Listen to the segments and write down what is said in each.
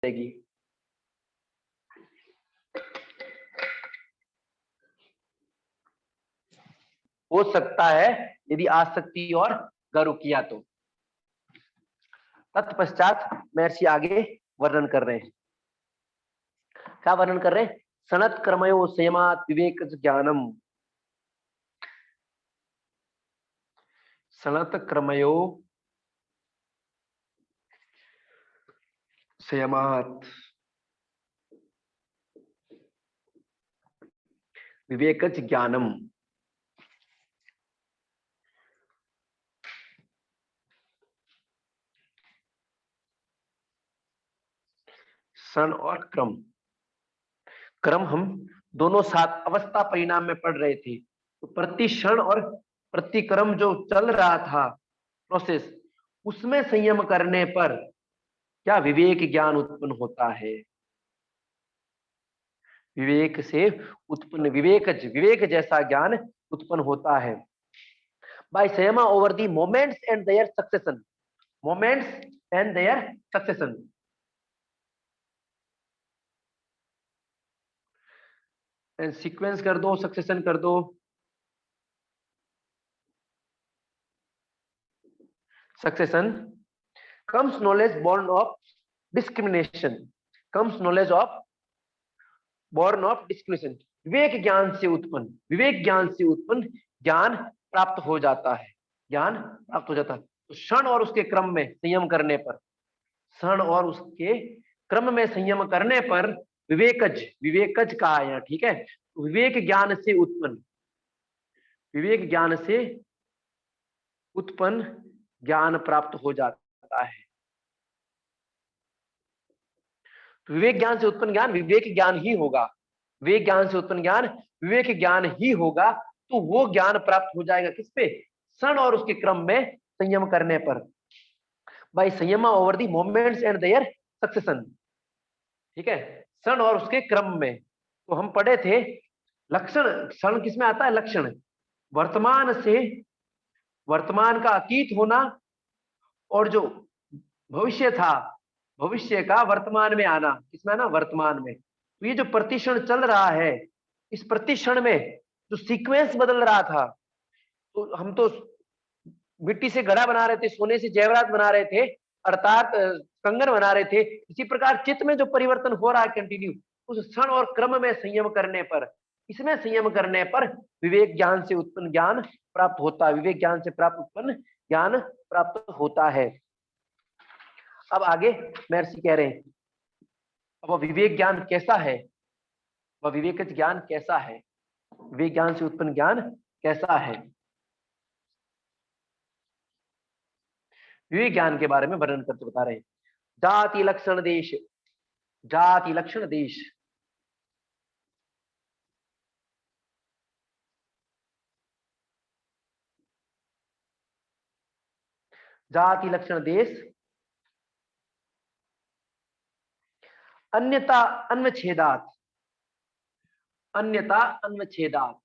जाएगी। हो सकता है यदि आसक्ति और गर्व किया तो। तत्पश्चात महर्षि आगे वर्णन कर रहे हैं। क्या वर्णन कर रहे हैं? सनत कर्मयो संयमात विवेक ज्ञानम। सनत कर्मयो संयमात विवेक ज्ञानम। सन और क्रम, क्रम हम दोनों साथ अवस्था परिणाम में पढ़ रहे थे। तो प्रति क्षण और प्रतिक्रम जो चल रहा था प्रोसेस, उसमें संयम करने पर क्या विवेक ज्ञान उत्पन्न होता है। विवेक से उत्पन्न विवेक जैसा ज्ञान उत्पन्न होता है। By samyama over the moments and their succession. Moments and their succession. Sequence कर दो, सक्सेशन कर दो। Succession comes knowledge born of discrimination, comes knowledge of born of discrimination। विवेक ज्ञान से उत्पन्न, विवेक ज्ञान से उत्पन्न ज्ञान प्राप्त हो जाता है, ज्ञान प्राप्त हो जाता है। तो क्षण और उसके क्रम में संयम करने पर, क्षण और उसके क्रम में संयम करने पर विवेकज कहा है यहाँ, ठीक है। तो विवेक ज्ञान से उत्पन्न, विवेक ज्ञान से उत्पन्न ज्ञान प्राप्त हो जाता है। तो विवेक ज्ञान से उत्पन्न ज्ञान विवेक ज्ञान ही होगा, विवेक ज्ञान से उत्पन्न ज्ञान विवेक ज्ञान ही होगा। तो वो ज्ञान प्राप्त हो जाएगा किस पे? क्षण और उसके क्रम में संयम करने पर। By samyama over the moments and their succession, ठीक है, क्षण और उसके क्रम में। तो हम पढ़े थे लक्षण, क्षण किसमें आता है? लक्षण, वर्तमान से, वर्तमान का अतीत होना, और जो भविष्य था, भविष्य का वर्तमान में आना। किसमें आना? वर्तमान में। तो ये जो प्रतिक्षण चल रहा है, इस प्रतिक्षण में जो सीक्वेंस बदल रहा था, तो हम तो मिट्टी से घड़ा बना रहे थे, सोने से जेवरात बना रहे थे, अर्थात कंगन बना रहे थे। इसी प्रकार चित्त में जो परिवर्तन हो रहा है कंटिन्यू, उस क्षण और क्रम में संयम करने पर, इसमें संयम करने पर विवेक ज्ञान से उत्पन्न ज्ञान प्राप्त होता है, विवेक ज्ञान से प्राप्त उत्पन्न ज्ञान प्राप्त होता है। अब आगे महर्षि कह रहे हैं, अब विवेक ज्ञान कैसा है, वह विवेक ज्ञान कैसा है, विवेक ज्ञान से उत्पन्न ज्ञान कैसा है। विवेक ज्ञान के बारे में वर्णन करते बता रहे हैं। जाति लक्षण देश, जाति लक्षण देश, जाति लक्षण देश, अन्यता अन्वच्छेदात, अन्यता अन्वच्छेदात,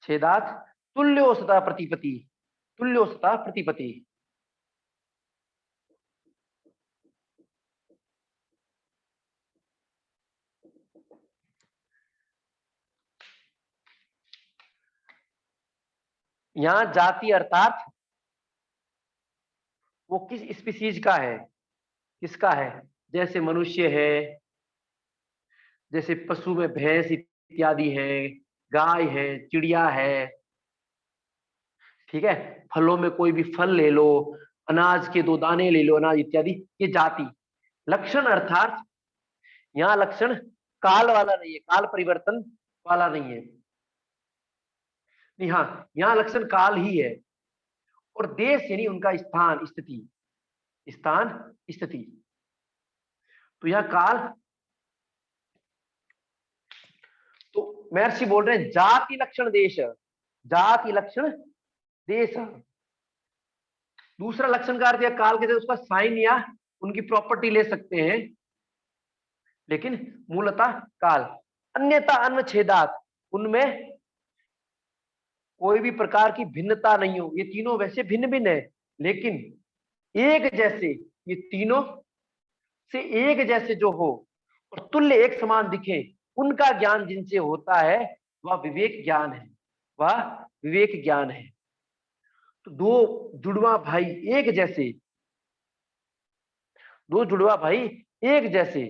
छेदात तुल्योसता प्रतिपति, तुल्योसता प्रतिपति। यहां जाति अर्थात वो किस स्पीसीज का है, किसका है? जैसे मनुष्य है, जैसे पशु में भैंस इत्यादि है, गाय है, चिड़िया है, ठीक है। फलों में कोई भी फल ले लो, अनाज के 2 दाने ले लो, अनाज इत्यादि, ये जाति। लक्षण अर्थात यहाँ लक्षण काल वाला नहीं है, काल परिवर्तन वाला नहीं है, नहीं, हाँ, यहाँ लक्षण काल ही है। और देश यानी उनका स्थान, स्थिति, स्थान स्थिति। तो यहाँ काल, तो महर्षि बोल रहे हैं जाति लक्षण देश, जाति लक्षण देश। दूसरा लक्षण का अर्थ है काल के, उसका साइन या उनकी प्रॉपर्टी ले सकते हैं, लेकिन मूलतः काल। अन्यथा अन्वच्छेदात, उनमें कोई भी प्रकार की भिन्नता नहीं हो, ये तीनों वैसे भिन्न भिन्न है, लेकिन एक जैसे, ये तीनों से एक जैसे जो हो और तुल्य एक समान दिखे, उनका ज्ञान जिनसे होता है वह विवेक ज्ञान है, वह विवेक ज्ञान है। तो दो जुड़वा भाई एक जैसे, दो जुड़वा भाई एक जैसे,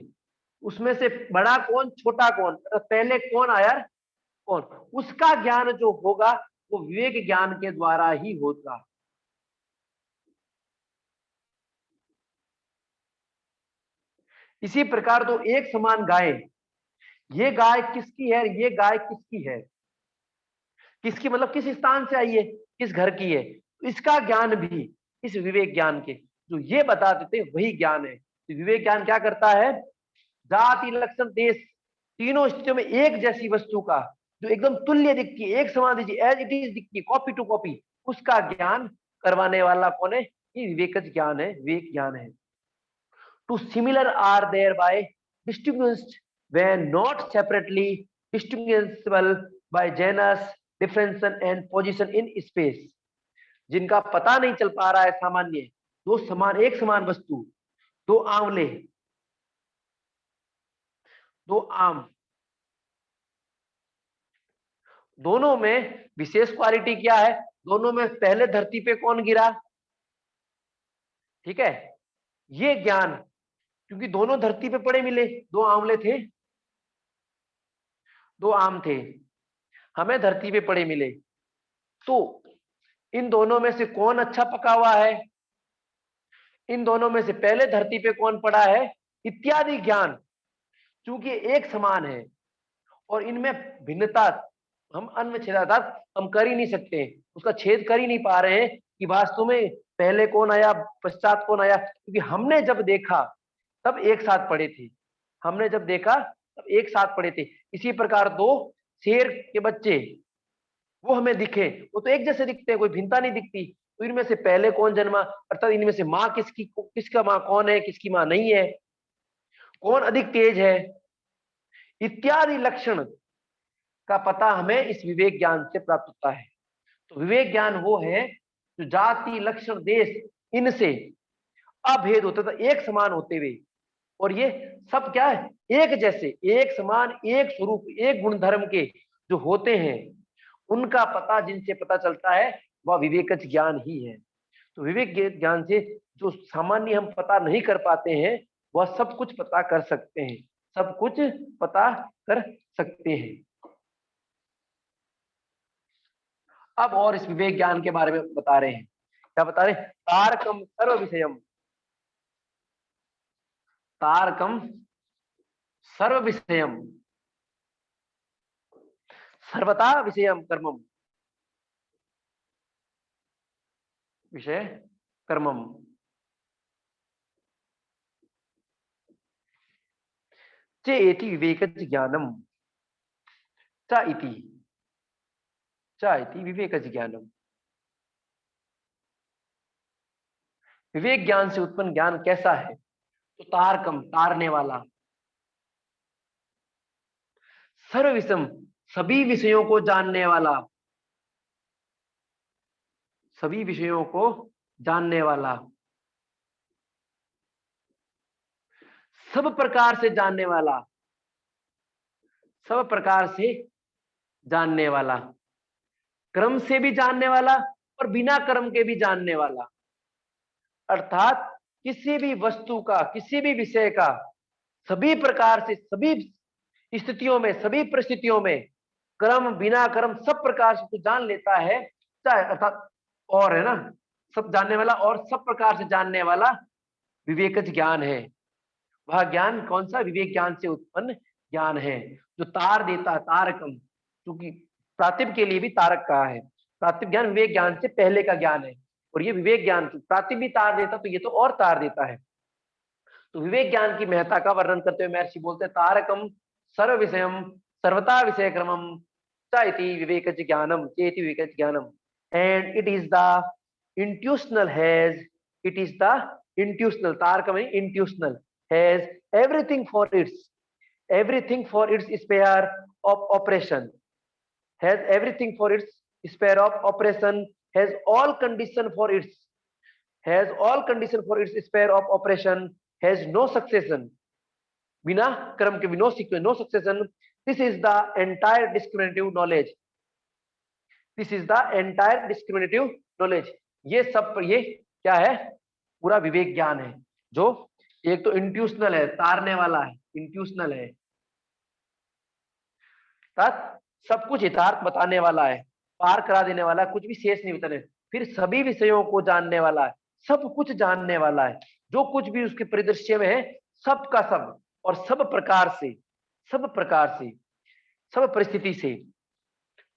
उसमें से बड़ा कौन छोटा कौन, पहले कौन आया कौन, उसका ज्ञान जो होगा वो विवेक ज्ञान के द्वारा ही होगा। इसी प्रकार तो एक समान गाय, ये गाय किसकी है, ये गाय किसकी है, किसकी मतलब किस स्थान से आई है, किस घर की है, तो इसका ज्ञान भी इस विवेक ज्ञान के जो ये बता देते वही ज्ञान है। तो विवेक ज्ञान क्या करता है, जाति लक्षण देश तीनों स्थितियों में एक जैसी वस्तु का जो एकदम तुल्य दिखती है, एक समान दिखती है, एज इट इज दिखती है, कॉपी टू कॉपी, उसका ज्ञान करवाने वाला कौन है, ये विवेकज ज्ञान है, विवेक ज्ञान है। Two similar are there by distinguished when not separately distinguishable by genus difference and position in space, जिनका पता नहीं चल पा रहा है सामान्य, दो समान एक समान वस्तु, दो आंवले, दो आम, दोनों में विशेष क्वालिटी क्या है, दोनों में पहले धरती पे कौन गिरा, ठीक है, ये ज्ञान, क्योंकि दोनों धरती पे पड़े मिले, दो आंवले थे, दो आम थे, हमें धरती पे पड़े मिले, तो इन दोनों में से कौन अच्छा पका हुआ है, इन दोनों में से पहले धरती पे कौन पड़ा है, इत्यादि ज्ञान, क्योंकि एक समान है और इनमें भिन्नता हम अनविच्छेदात्मक हम कर ही नहीं सकते, उसका छेद कर ही नहीं पा रहे हैं कि वास्तव में पहले कौन आया पश्चात कौन आया, क्योंकि हमने जब देखा तब एक साथ पड़े थे, हमने जब देखा तब एक साथ पड़े थे। इसी प्रकार दो शेर के बच्चे वो हमें दिखे, वो तो एक जैसे दिखते हैं, कोई भिन्नता नहीं दिखती, तो इनमें से पहले कौन जन्मा, अर्थात इनमें से माँ किसकी, किसका माँ कौन है, किसकी माँ नहीं है, कौन अधिक तेज है, इत्यादि लक्षण का पता हमें इस विवेक ज्ञान से प्राप्त होता है। तो विवेक ज्ञान वो है जो जाति लक्षण देश इनसे अभेद होता था, एक समान होते हुए, और ये सब क्या है, एक जैसे, एक समान, एक स्वरूप, एक गुणधर्म के जो होते हैं, उनका पता जिनसे पता चलता है वह विवेकज ज्ञान ही है। तो विवेक ज्ञान से जो सामान्य हम पता नहीं कर पाते हैं वह सब कुछ पता कर सकते हैं, सब कुछ पता कर सकते हैं। अब और इस विवेक ज्ञान के बारे में बता रहे हैं, क्या बता रहे हैं, तारकम सर्व विषयम, तारकम सर्व विषयम सर्वता विषयम कर्मम, विषय कर्मम चेति विवेकज ज्ञानम, च इति विवेकज ज्ञानम। विवेक ज्ञान से उत्पन्न ज्ञान कैसा है, तो तारकम तारने वाला, सर्वविषम सभी विषयों को जानने वाला, सभी विषयों को जानने वाला, सब प्रकार से जानने वाला, सब प्रकार से जानने वाला, क्रम से भी जानने वाला और बिना क्रम के भी जानने वाला, अर्थात किसी भी वस्तु का, किसी भी विषय का सभी प्रकार से, सभी स्थितियों में, सभी परिस्थितियों में, क्रम बिना क्रम सब प्रकार से जान लेता है, चाहे अर्थात और है ना, सब जानने वाला और सब प्रकार से जानने वाला विवेकज ज्ञान है। वह ज्ञान कौन सा, विवेक ज्ञान से उत्पन्न ज्ञान है जो तार देता, तारकम, क्योंकि प्रातिभ के लिए भी तारक कहा है, प्रातिभ ज्ञान विवेक ज्ञान से पहले का ज्ञान है, और ये विवेक ज्ञान प्रातिभ भी तार देता तो ये तो और तार देता है। तो विवेक ज्ञान की महत्ता का वर्णन करते हुए महर्षि बोलते हैं, तारकम सर्व विषयम सर्वता विषय क्रमम चाइति विवेकज ज्ञानम चेति विवेकज ज्ञानम, and it is the intuitional has, it is the intuitional, तारकम intuitional, has everything for its, everything for its sphere of operation, has everything for its sphere of operation, has all condition for its has all condition for its sphere of operation, has no succession, बिना क्रम के, no sequence, no succession. This is the entire discriminative knowledge, this is the entire discriminative knowledge. ये सब, ये क्या है, पूरा विवेक ज्ञान है, जो एक तो इंट्यूशनल है, तारने वाला है, इंट्यूशनल है, सब कुछ यथार्थ बताने वाला है, पार करा देने वाला है, कुछ भी शेष नहीं बताने, फिर सभी विषयों को जानने वाला है, सब कुछ जानने वाला है, जो कुछ भी उसके परिदृश्य में है सब का सब, और सब प्रकार से, सब प्रकार से, सब परिस्थिति से,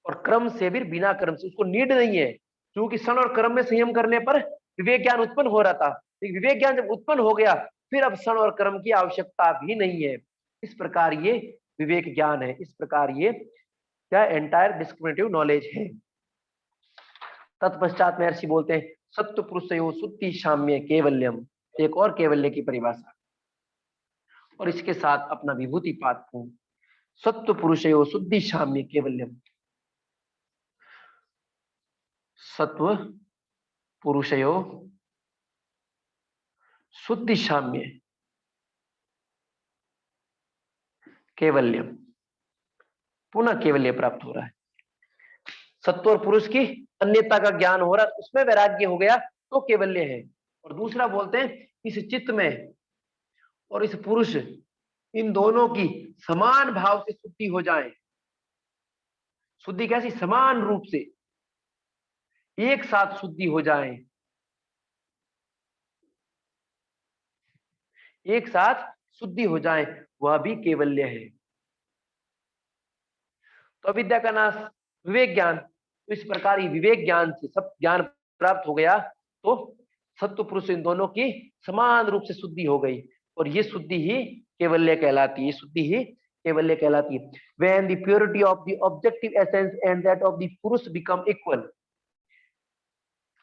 और क्रम से भी, बिना क्रम से, उसको नीड नहीं है, क्योंकि क्षण और क्रम में संयम करने पर विवेक ज्ञान उत्पन्न हो रहा था। विवेक ज्ञान जब उत्पन्न हो गया, फिर अब क्षण और क्रम की आवश्यकता भी नहीं है। इस प्रकार ये विवेक ज्ञान है, इस प्रकार ये क्या, एंटायर डिस्क्रिमिनेटिव नॉलेज है। तत्पश्चात महर्षि बोलते हैं सत्व पुरुषयो शुद्धि साम्य केवल्यम, एक और केवल्य की परिभाषा, और इसके साथ अपना विभूति पाद पूर्ण, सत्व पुरुषयो शुद्धि साम्य केवल्यम, सत्व पुरुषयो शुद्धि साम्य केवल्यम, पुनः केवल्य प्राप्त हो रहा है। सत्व और पुरुष की अन्यता का ज्ञान हो रहा है, उसमें वैराग्य हो गया तो केवल्य है। और दूसरा बोलते हैं इस चित्त में और इस पुरुष, इन दोनों की समान भाव से शुद्धि हो जाए। शुद्धि कैसी, समान रूप से एक साथ शुद्धि हो जाए, एक साथ शुद्धि हो जाए, वह भी केवल्य है। तो अविद्या का नाश, विवेक ज्ञान, तो इस प्रकार ही विवेक ज्ञान से सब ज्ञान प्राप्त हो गया, तो सत्व पुरुष इन दोनों की समान रूप से शुद्धि हो गई, और ये शुद्धि ही केवल्य कहलाती है, ये शुद्धि ही केवल्य कहलाती है। When the purity of the objective essence and that of the पुरुष become equal,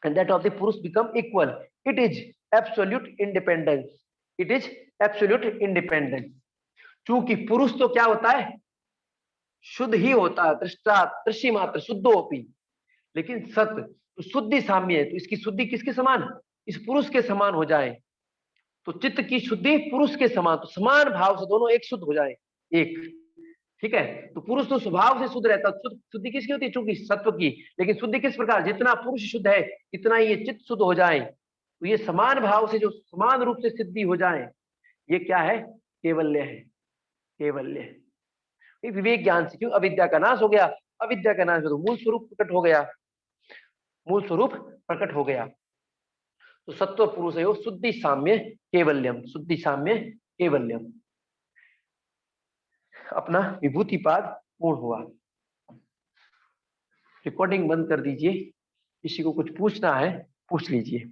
and that of the पुरुष become equal, it is absolute independence, it is absolute independence। चूंकि पुरुष तो क्या होता है, शुद्ध ही होता है, दृष्टा दृश्य मात्र शुद्धोपि, लेकिन सत्य तो शुद्धि साम्य है, तो इसकी शुद्धि किसके समान, इस पुरुष के समान हो जाए, तो चित्त की शुद्धि पुरुष के समान, तो समान भाव से दोनों एक शुद्ध हो जाए, एक, ठीक है। तो पुरुष तो स्वभाव से शुद्ध रहता है, शुद्धि किसकी होती है, चूंकि सत्व की, लेकिन शुद्धि किस प्रकार, जितना पुरुष शुद्ध है इतना ही ये चित्त शुद्ध हो जाए, तो ये समान भाव से जो समान रूप से सिद्धि हो जाए, ये क्या है, केवल्य है, केवल्य है। विवेक ज्ञान से क्यों अविद्या का नाश हो गया, अविद्या का नाश तो मूल स्वरूप प्रकट हो गया, मूल स्वरूप प्रकट हो गया। तो सत्व पुरुष है शुद्धि साम्य केवल्यम, शुद्धि साम्य केवल्यम, अपना विभूति पाद पूर्ण हुआ। रिकॉर्डिंग बंद कर दीजिए, किसी को कुछ पूछना है पूछ लीजिए।